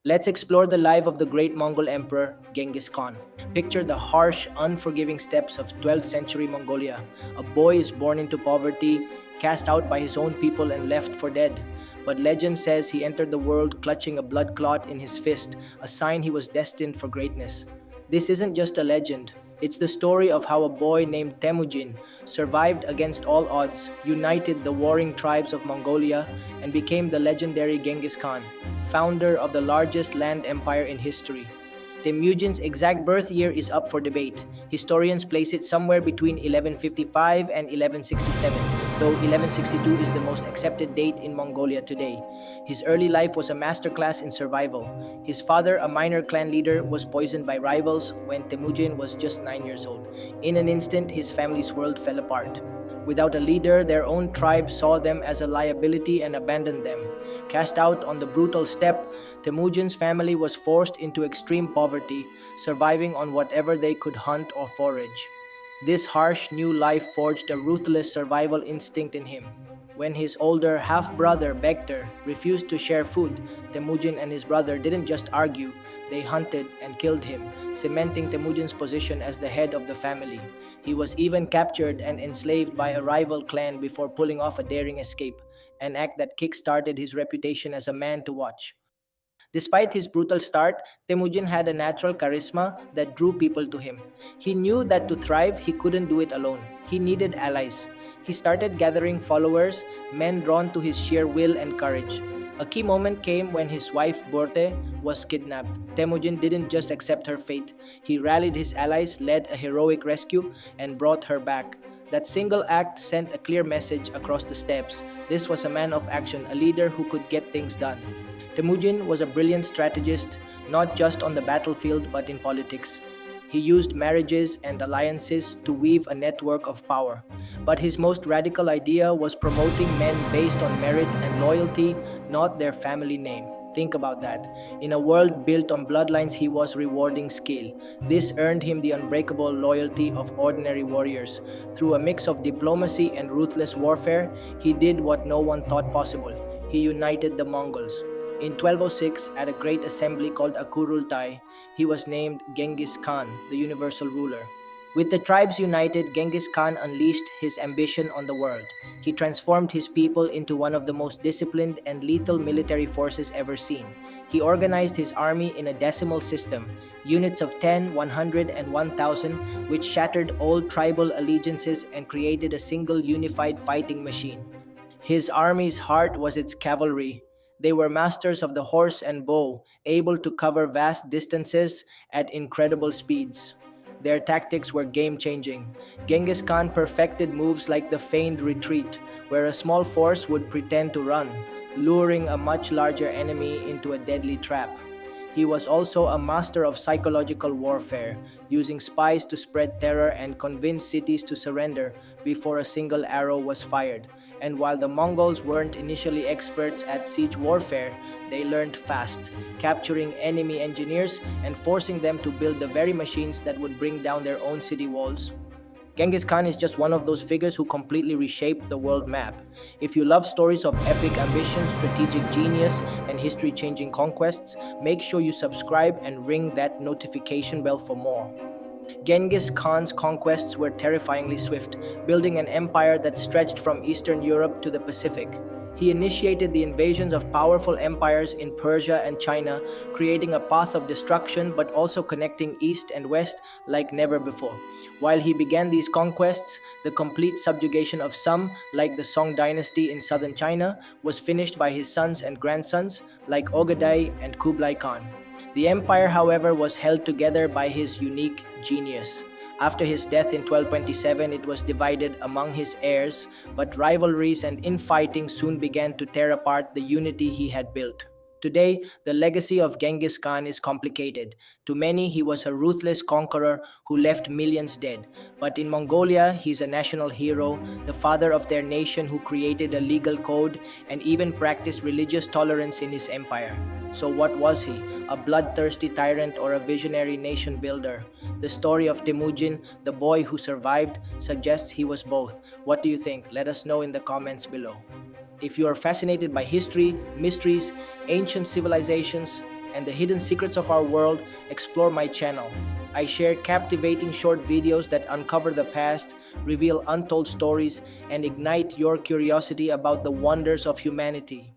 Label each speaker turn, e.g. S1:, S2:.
S1: Let's explore the life of the great Mongol Emperor Genghis Khan. Picture the harsh, unforgiving steppes of 12th century Mongolia. A boy is born into poverty, cast out by his own people, and left for dead. But legend says he entered the world clutching a blood clot in his fist, a sign he was destined for greatness. This isn't just a legend. It's the story of how a boy named Temujin survived against all odds, united the warring tribes of Mongolia, and became the legendary Genghis Khan, founder of the largest land empire in history. Temujin's exact birth year is up for debate. Historians place it somewhere between 1155 and 1167, though 1162 is the most accepted date in Mongolia today. His early life was a masterclass in survival. His father, a minor clan leader, was poisoned by rivals when Temujin was just 9 years old. In an instant, his family's world fell apart. Without a leader, their own tribe saw them as a liability and abandoned them. Cast out on the brutal steppe, Temujin's family was forced into extreme poverty, surviving on whatever they could hunt or forage. This harsh new life forged a ruthless survival instinct in him. When his older half-brother Bekter refused to share food, Temujin and his brother didn't just argue, they hunted and killed him, cementing Temujin's position as the head of the family. He was even captured and enslaved by a rival clan before pulling off a daring escape, an act that kick-started his reputation as a man to watch. Despite his brutal start, Temujin had a natural charisma that drew people to him. He knew that to thrive, he couldn't do it alone. He needed allies. He started gathering followers, men drawn to his sheer will and courage. A key moment came when his wife Borte was kidnapped. Temujin didn't just accept her fate. He rallied his allies, led a heroic rescue, and brought her back. That single act sent a clear message across the steppes. This was a man of action, a leader who could get things done. Temujin was a brilliant strategist, not just on the battlefield but in politics. He used marriages and alliances to weave a network of power. But his most radical idea was promoting men based on merit and loyalty, not their family name. Think about that. In a world built on bloodlines, he was rewarding skill. This earned him the unbreakable loyalty of ordinary warriors. Through a mix of diplomacy and ruthless warfare, he did what no one thought possible. He united the Mongols. In 1206, at a great assembly called Akurultai, he was named Genghis Khan, the universal ruler. With the tribes united, Genghis Khan unleashed his ambition on the world. He transformed his people into one of the most disciplined and lethal military forces ever seen. He organized his army in a decimal system, units of 10, 100, and 1,000, which shattered old tribal allegiances and created a single unified fighting machine. His army's heart was its cavalry. They were masters of the horse and bow, able to cover vast distances at incredible speeds. Their tactics were game-changing. Genghis Khan perfected moves like the feigned retreat, where a small force would pretend to run, luring a much larger enemy into a deadly trap. He was also a master of psychological warfare, using spies to spread terror and convince cities to surrender before a single arrow was fired. And while the Mongols weren't initially experts at siege warfare, they learned fast, capturing enemy engineers and forcing them to build the very machines that would bring down their own city walls. Genghis Khan is just one of those figures who completely reshaped the world map. If you love stories of epic ambition, strategic genius, and history-changing conquests, make sure you subscribe and ring that notification bell for more. Genghis Khan's conquests were terrifyingly swift, building an empire that stretched from Eastern Europe to the Pacific. He initiated the invasions of powerful empires in Persia and China, creating a path of destruction but also connecting East and West like never before. While he began these conquests, the complete subjugation of some, like the Song dynasty in southern China, was finished by his sons and grandsons, like Ogadai and Kublai Khan. The empire, however, was held together by his unique genius. After his death in 1227, it was divided among his heirs, but rivalries and infighting soon began to tear apart the unity he had built. Today, the legacy of Genghis Khan is complicated. To many, he was a ruthless conqueror who left millions dead. But in Mongolia, he's a national hero, the father of their nation who created a legal code and even practiced religious tolerance in his empire. So what was he? A bloodthirsty tyrant or a visionary nation builder? The story of Temujin, the boy who survived, suggests he was both. What do you think? Let us know in the comments below. If you are fascinated by history, mysteries, ancient civilizations, and the hidden secrets of our world, explore my channel. I share captivating short videos that uncover the past, reveal untold stories, and ignite your curiosity about the wonders of humanity.